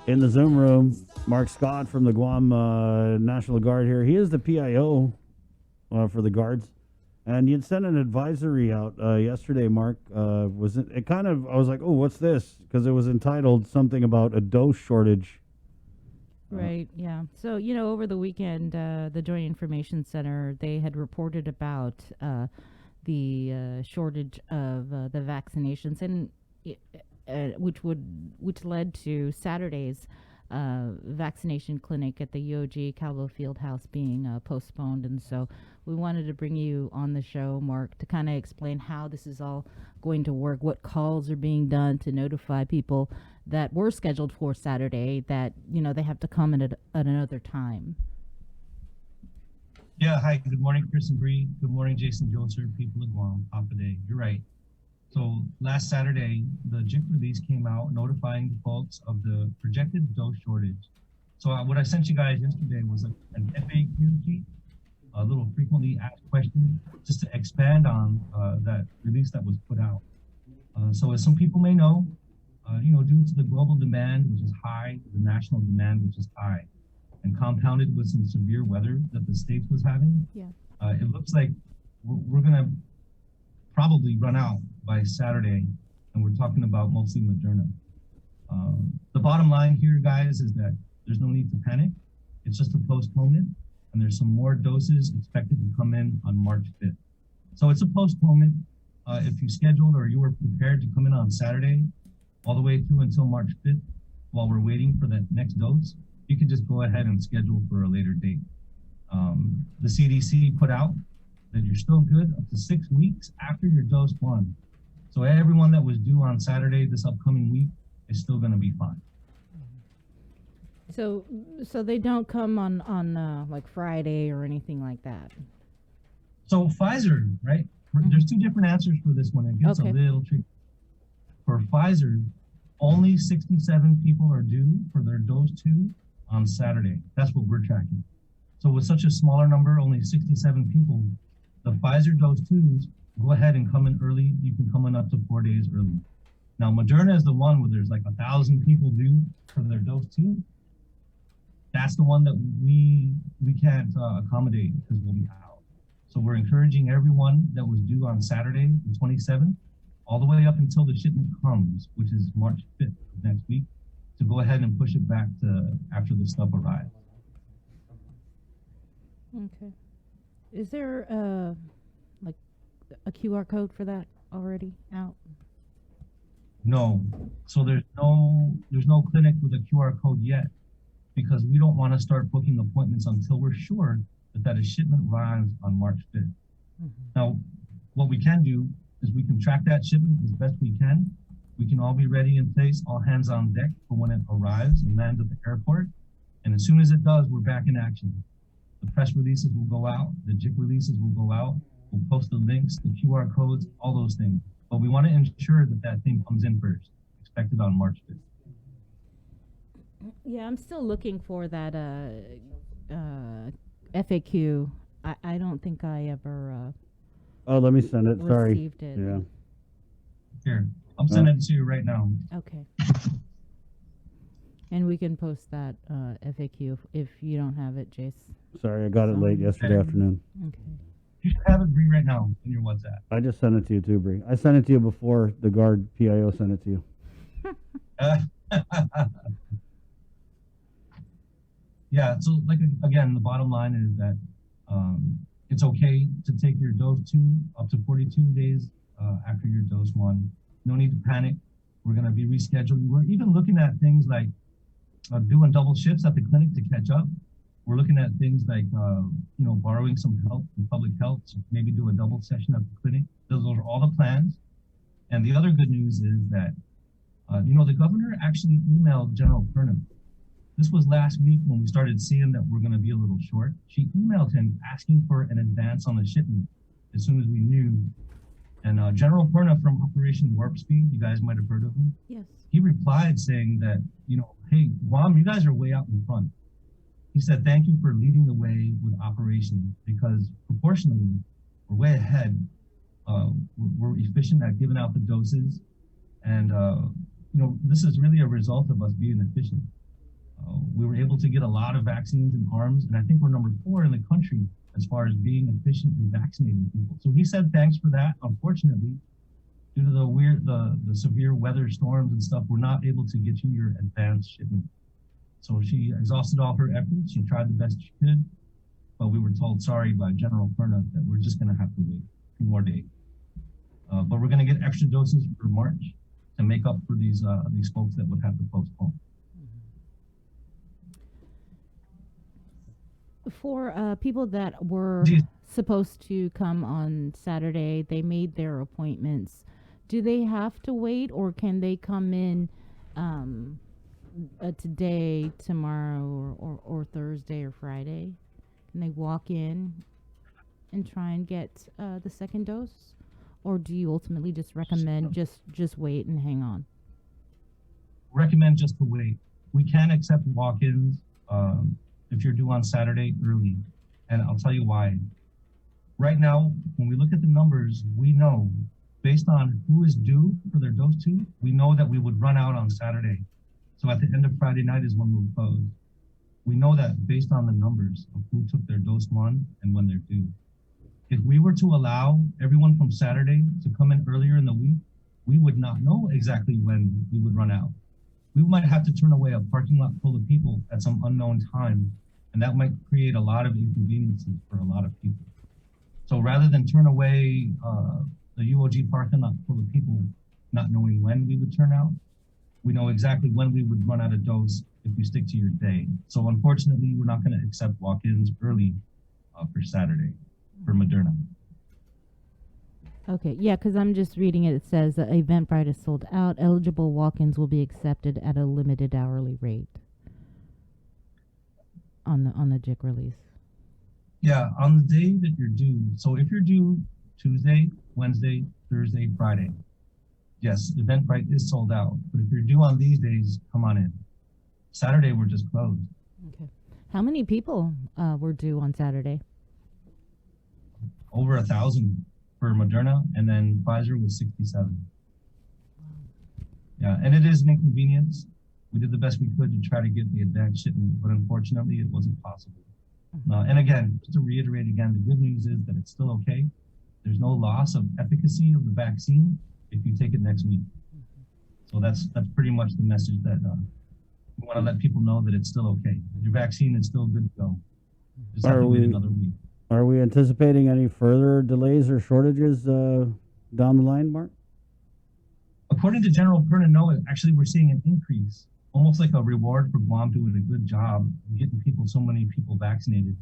In the Zoom room, Mark Scott from the Guam National Guard here. He is the PIO for the guards. And you'd sent an advisory out yesterday, Mark. Was it kind of, I was like, oh, what's this? Because it was entitled something about a dose shortage. Right, yeah. So, over the weekend, the Joint Information Center, they had reported about the shortage of the vaccinations, and which led to Saturday's vaccination clinic at the UOG Cowboy Fieldhouse being postponed. And so we wanted to bring you on the show, Mark, to kind of explain how this is all going to work, what calls are being done to notify people that were scheduled for Saturday that, they have to come in at another time. Yeah, hi, good morning, Chris and Bree. Good morning, Jason Joseph, people of Guam, Papa Day. You're right. So last Saturday, the JIC release came out notifying the folks of the projected dose shortage. So what I sent you guys yesterday was an FAQ sheet, a little frequently asked question, just to expand on that release that was put out. So as some people may know, due to the global demand, which is high, the national demand, which is high, and compounded with some severe weather that the states was having, it looks like we're going to probably run out by Saturday, and we're talking about mostly Moderna. The bottom line here, guys, is that there's no need to panic. It's just a postponement, and there's some more doses expected to come in on March 5th. So it's a postponement. If you scheduled or you were prepared to come in on Saturday, all the way through until March 5th, while we're waiting for that next dose, you can just go ahead and schedule for a later date. The CDC put out that you're still good up to 6 weeks after your dose one. So everyone that was due on Saturday this upcoming week is still going to be fine. So they don't come on like Friday or anything like that. So Pfizer, right? There's two different answers for this one. It gets a little tricky. For Pfizer, only 67 people are due for their dose 2 on Saturday. That's what we're tracking. So with such a smaller number, only 67 people, the Pfizer dose 2s, go ahead and come in early. You can come in up to 4 days early. Now, Moderna is the one where there's like 1,000 people due for their dose 2. That's the one that we can't accommodate because we'll be out. So we're encouraging everyone that was due on Saturday, the 27th, all the way up until the shipment comes, which is March 5th of next week, to go ahead and push it back to after the stuff arrives. Okay. Is there like a QR code for that already out? No. So there's no clinic with a QR code yet, because we don't want to start booking appointments until we're sure that a shipment arrives on March 5th. Mm-hmm. Now, what we can do is we can track that shipment as best we can. We can all be ready in place, all hands on deck for when it arrives and lands at the airport. And as soon as it does, we're back in action. The press releases will go out, the JIC releases will go out, we'll post the links, the QR codes, all those things. But we want to ensure that thing comes in first, expected on March 5th. Yeah, I'm still looking for that FAQ. I don't think I ever oh, let me send it. Sorry. Received it. Yeah. Here, I'm sending it to you right now. Okay. And we can post that FAQ if you don't have it, Jace. Sorry, I got it late yesterday afternoon. Okay. You should have it, Bree, right now in your WhatsApp. I just sent it to you too, Bree. I sent it to you before the guard PIO sent it to you. Yeah, so like again, the bottom line is that it's okay to take your dose 2 up to 42 days after your dose 1. No need to panic. We're going to be rescheduling. We're even looking at things like doing double shifts at the clinic to catch up. We're looking at things like, borrowing some help from public health, so maybe do a double session at the clinic. Those are all the plans. And the other good news is that, the governor actually emailed General Perna. This was last week when we started seeing that we're going to be a little short. She emailed him asking for an advance on the shipment as soon as we knew. And General Perna from Operation Warp Speed, you guys might have heard of him. Yes. He replied saying that, hey, Guam, you guys are way out in front. He said, thank you for leading the way with operations, because proportionally, we're way ahead. We're efficient at giving out the doses. And, this is really a result of us being efficient. We were able to get a lot of vaccines in arms, and I think we're number 4 in the country as far as being efficient in vaccinating people. So he said thanks for that. Unfortunately, due to the severe weather storms and stuff, we're not able to get you your advanced shipment. So she exhausted all her efforts. She tried the best she could, but we were told, sorry, by General Perna that we're just going to have to wait a few more days. But we're going to get extra doses for March to make up for these folks that would have to postpone. For people that were supposed to come on Saturday, they made their appointments. Do they have to wait, or can they come in today, tomorrow, or Thursday or Friday? Can they walk in and try and get the second dose, or do you ultimately just recommend just wait and hang on? Recommend just to wait. We can accept walk-ins if you're due on Saturday early, and I'll tell you why. Right now, when we look at the numbers, we know based on who is due for their dose 2, we know that we would run out on Saturday. So at the end of Friday night is when we'll close. We know that based on the numbers of who took their dose 1 and when they're due. If we were to allow everyone from Saturday to come in earlier in the week, we would not know exactly when we would run out. We might have to turn away a parking lot full of people at some unknown time, and that might create a lot of inconveniences for a lot of people. So rather than turn away the UOG parking lot full of people not knowing when we would turn out, we know exactly when we would run out of dose if we stick to your day. So unfortunately, we're not going to accept walk-ins early for Saturday for Moderna. Okay, yeah, because I'm just reading it. It says Eventbrite is sold out. Eligible walk-ins will be accepted at a limited hourly rate on the JIC release. Yeah, on the day that you're due. So if you're due Tuesday, Wednesday, Thursday, Friday, yes, Eventbrite is sold out. But if you're due on these days, come on in. Saturday, we're just closed. Okay. How many people were due on Saturday? Over 1,000 for Moderna, and then Pfizer was 67. Yeah, and it is an inconvenience. We did the best we could to try to get the advanced shipment, but unfortunately, it wasn't possible. And again, just to reiterate again, the good news is that it's still okay. There's no loss of efficacy of the vaccine if you take it next week. So that's pretty much the message that we want to let people know, that it's still okay. Your vaccine is still good to go. Just have to wait another week. Are we anticipating any further delays or shortages down the line, Mark? According to General Perna, no, actually we're seeing an increase, almost like a reward for Guam doing a good job getting so many people vaccinated.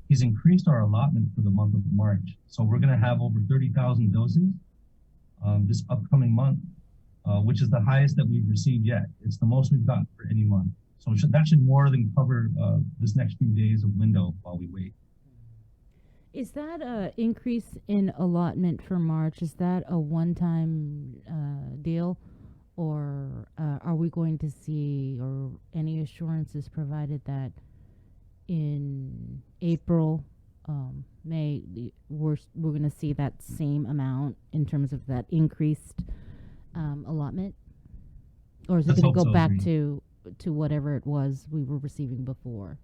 He's increased our allotment for the month of March. So we're going to have over 30,000 doses this upcoming month, which is the highest that we've received yet. It's the most we've gotten for any month. So that should more than cover this next few days of window while we wait. Is that a increase in allotment for March? Is that a one-time deal, or are we going to see, or any assurances provided that in April, May, we're going to see that same amount in terms of that increased allotment, or is it going to go back to whatever it was we were receiving before?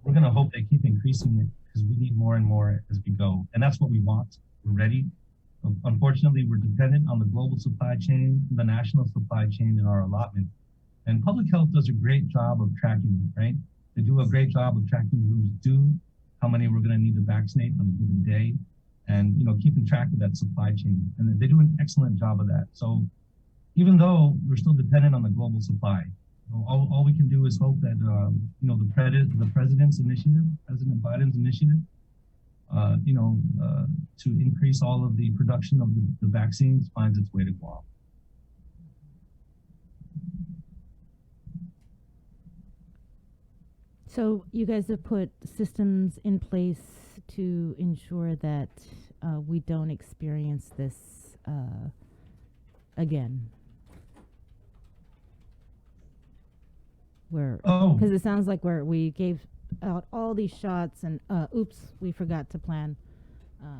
We're going to hope they keep increasing it, because we need more and more as we go. And that's what we want. We're ready. Unfortunately, we're dependent on the global supply chain, the national supply chain, and our allotment. And public health does a great job of tracking, right? They do a great job of tracking who's due, how many we're going to need to vaccinate on a given day, and keeping track of that supply chain. And they do an excellent job of that. So even though we're still dependent on the global supply, all we can do is hope that the president's initiative, President Biden's initiative, to increase all of the production of the vaccines finds its way to Guam. So you guys have put systems in place to ensure that we don't experience this again. Because it sounds like we gave out all these shots and oops, we forgot to plan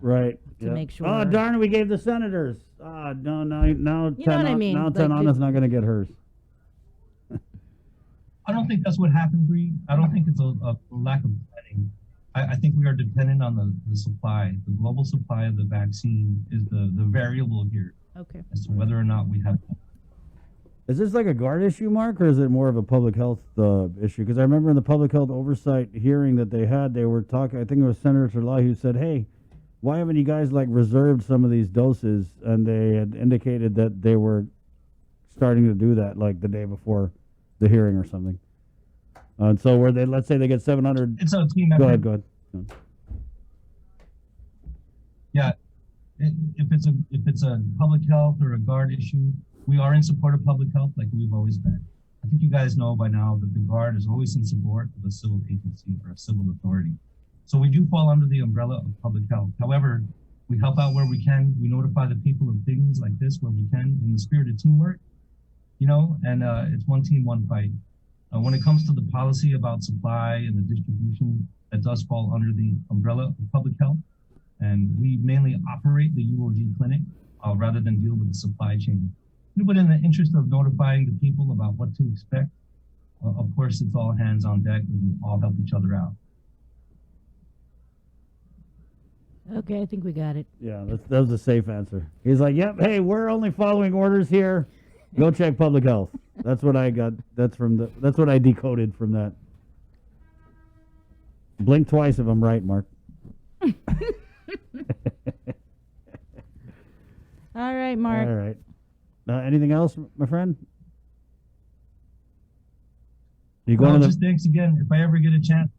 right to make sure. Oh darn, we gave the senators. No, now you know what I mean? Now Tanana's not going to get hers. I don't think that's what happened, Bree. I don't think it's a lack of planning. I think we are dependent on the supply. The global supply of the vaccine is the variable here Okay. as to whether or not we have. Is this like a guard issue, Mark, or is it more of a public health issue? Because I remember in the public health oversight hearing that they had, they were talking, I think it was Senator Terlahi who said, hey, why haven't you guys like reserved some of these doses? And they had indicated that they were starting to do that like the day before the hearing or something. And so where they, let's say they get 700. It's a team effort. Go ahead. Yeah, if it's a public health or a guard issue, we are in support of public health like we've always been. I think you guys know by now that the guard is always in support of a civil agency or a civil authority. So we do fall under the umbrella of public health. However, we help out where we can. We notify the people of things like this where we can in the spirit of teamwork, and it's one team, one fight. When it comes to the policy about supply and the distribution, that does fall under the umbrella of public health. And we mainly operate the UOG clinic rather than deal with the supply chain. But in the interest of notifying the people about what to expect, of course, it's all hands on deck and we all help each other out. Okay, I think we got it. Yeah, that was a safe answer. He's like, yep, hey, we're only following orders here. Go check public health. That's what I got. That's what I decoded from that. Blink twice if I'm right, Mark. All right, Mark. All right. Anything else, my friend? You going to just thanks again. If I ever get a chance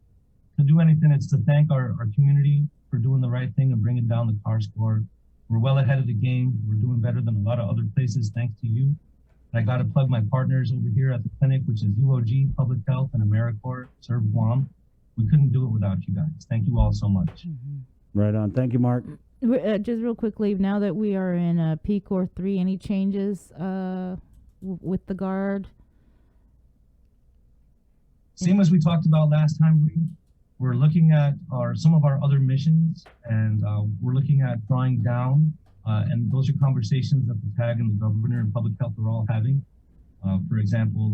to do anything, it's to thank our community for doing the right thing and bringing down the CAR score. We're well ahead of the game. We're doing better than a lot of other places, thanks to you. And I got to plug my partners over here at the clinic, which is UOG, Public Health, and AmeriCorps, Serve Guam. We couldn't do it without you guys. Thank you all so much. Mm-hmm. Right on. Thank you, Mark. Just real quickly, now that we are in PCOR 3, any changes with the guard? Same as we talked about last time, Bree. We're looking at some of our other missions, and we're looking at drawing down, and those are conversations that the TAG and the governor and public health are all having. For example,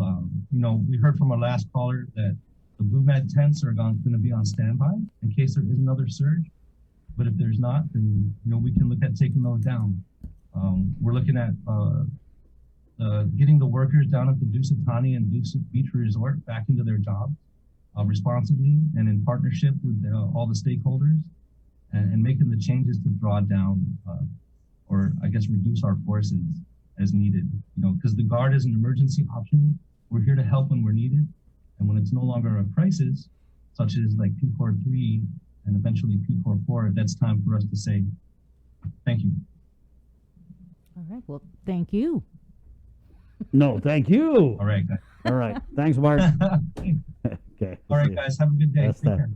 we heard from our last caller that the Blue Med tents are going to be on standby in case there is another surge. But if there's not, then we can look at taking those down. We're looking at getting the workers down at the Dusatani and Dusit Beach Resort back into their jobs responsibly and in partnership with all the stakeholders, and making the changes to draw down or I guess reduce our forces as needed. Because the guard is an emergency option. We're here to help when we're needed, and when it's no longer a crisis, such as like PCOR 3 and eventually PCOR 4, that's time for us to say, thank you. All right, well, thank you. No, thank you. All right, guys. All right. Thanks, Mark. Okay. All right, guys. Have a good day. That's Take that. care.